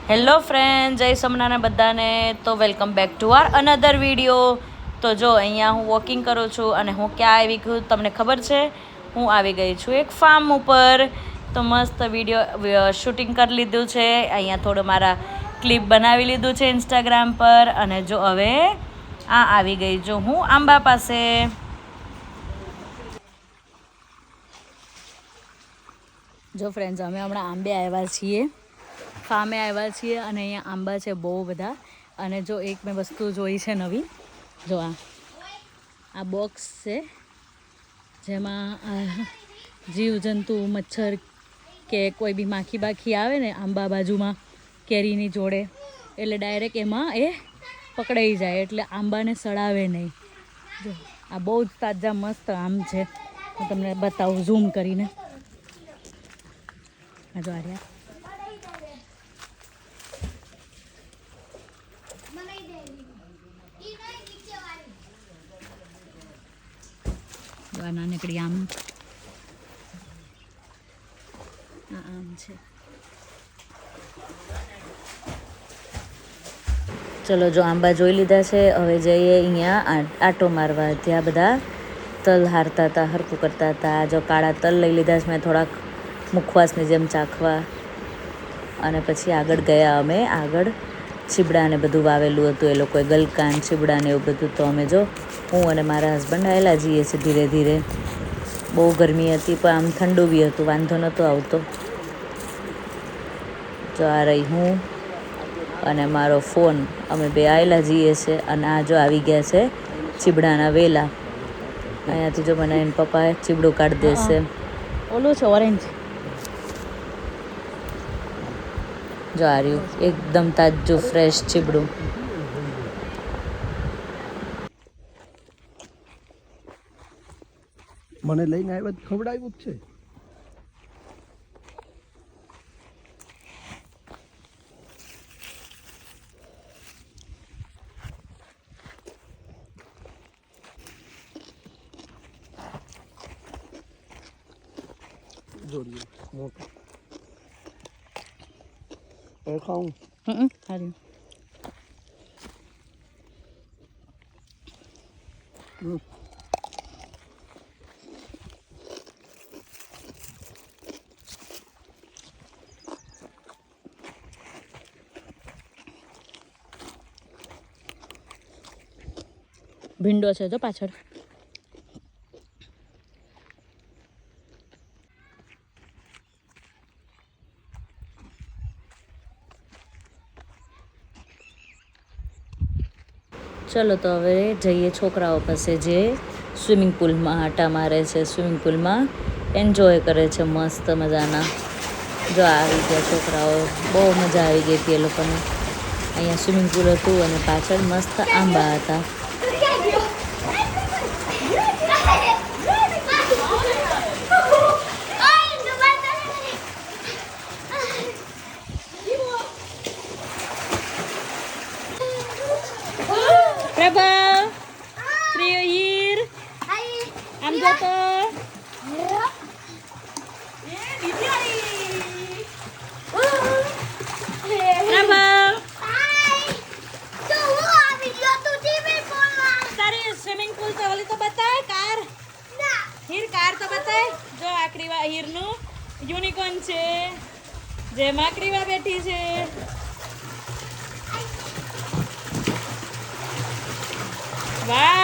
Hello friend, જય સોમનાથ બધાને. તો welcome back to our another video. તો જો અહીંયા હું વોકિંગ કરું છું અને હું ક્યાં આવી ગયું તમને ખબર છે? હું આવી ગઈ છું એક ફાર્મ ઉપર. તો મસ્ત વિડીયો શૂટિંગ કરી લીધું છે. અહીંયા થોડું મારા ક્લિપ બનાવી લીધું છે ઇન્સ્ટાગ્રામ પર. અને જો હવે આવી ગઈ જો હું આંબા પાસે. જો ફ્રેન્ડ્સ, અમે હમણાં આંબે આવ્યા છીએ, ફાર્મે આવ્યા છીએ અને અહીંયા આંબા છે બહુ બધા. અને જો એક મેં વસ્તુ જોઈ છે નવી, જો આ બોક્સ છે જેમાં જીવજંતુ મચ્છર કે કોઈ બી માખી બાખી આવે ને આંબા બાજુમાં કેરીની જોડે, એટલે ડાયરેક્ટ એમાં એ પકડાઈ જાય, એટલે આંબાને સડાવે નહીં. જો આ બહુ જ તાજા મસ્ત આમ છે, હું તમને બતાવું ઝૂમ કરીને. જો આર્યા નાનકડી આમ છે. ચલો, જો આંબા જોઈ લીધા છે, હવે જઈએ અહીંયા આટો મારવા. ત્યાં બધા તલ હારતા હતા, હરખું કરતા હતા. જો કાળા તલ લઈ લીધા છે મેં, થોડાક મુખવાસની જેમ ચાખવા. અને પછી આગળ ગયા અમે. આગળ ચીબડા ને બધું વાવેલું હતું, એ લોકોએ ગલકાન ચીબડા ને એવું બધું. તો અમે જો હું અને મારા હસબન્ડ આવેલા જઈએ છીએ ધીરે ધીરે. બહુ ગરમી હતી પણ આમ ઠંડુ બી હતું, વાંધો નહોતો આવતો. જો આ રહી હું અને મારો ફોન, અમે બે આવેલા જઈએ છીએ. અને આ જો આવી ગયા છે ચીબડાના વેલા. અહીંયાથી જો મને એના પપ્પાએ ચીબડું કાઢી દેશે. ઓલું છે ઓરેન્જ. જો આ રહ્યું એકદમ તાજું ફ્રેશ ચીબડું. મને લઈને આવ્યા ખવડાવ્યું જ છે. જોડી મોટો એ ખાઉં. સારું. ભીંડો છે જો પાછળ. ચલો, તો હવે જઈએ છોકરાઓ પાસે જે સ્વિમિંગ પુલમાં આટા મારે છે, સ્વિમિંગ પુલમાં એન્જોય કરે છે મસ્ત મજાના. જો આવી ગયા છોકરાઓ, બહુ મજા આવી ગઈ હતી એ લોકોને. અહીંયા સ્વિમિંગ પુલ હતું અને પાછળ મસ્ત આંબા હતા. પ્રભા, પ્રિય હીર, આમ જો તો. તારી સ્વિમિંગ પુલ તો ઓલી તો બતાય કાર. હીર કાર તો બતાય. જો આકરીવા હીરનું યુનિકોર્ન છે, જે માકરીવા બેઠી છે. વાહ.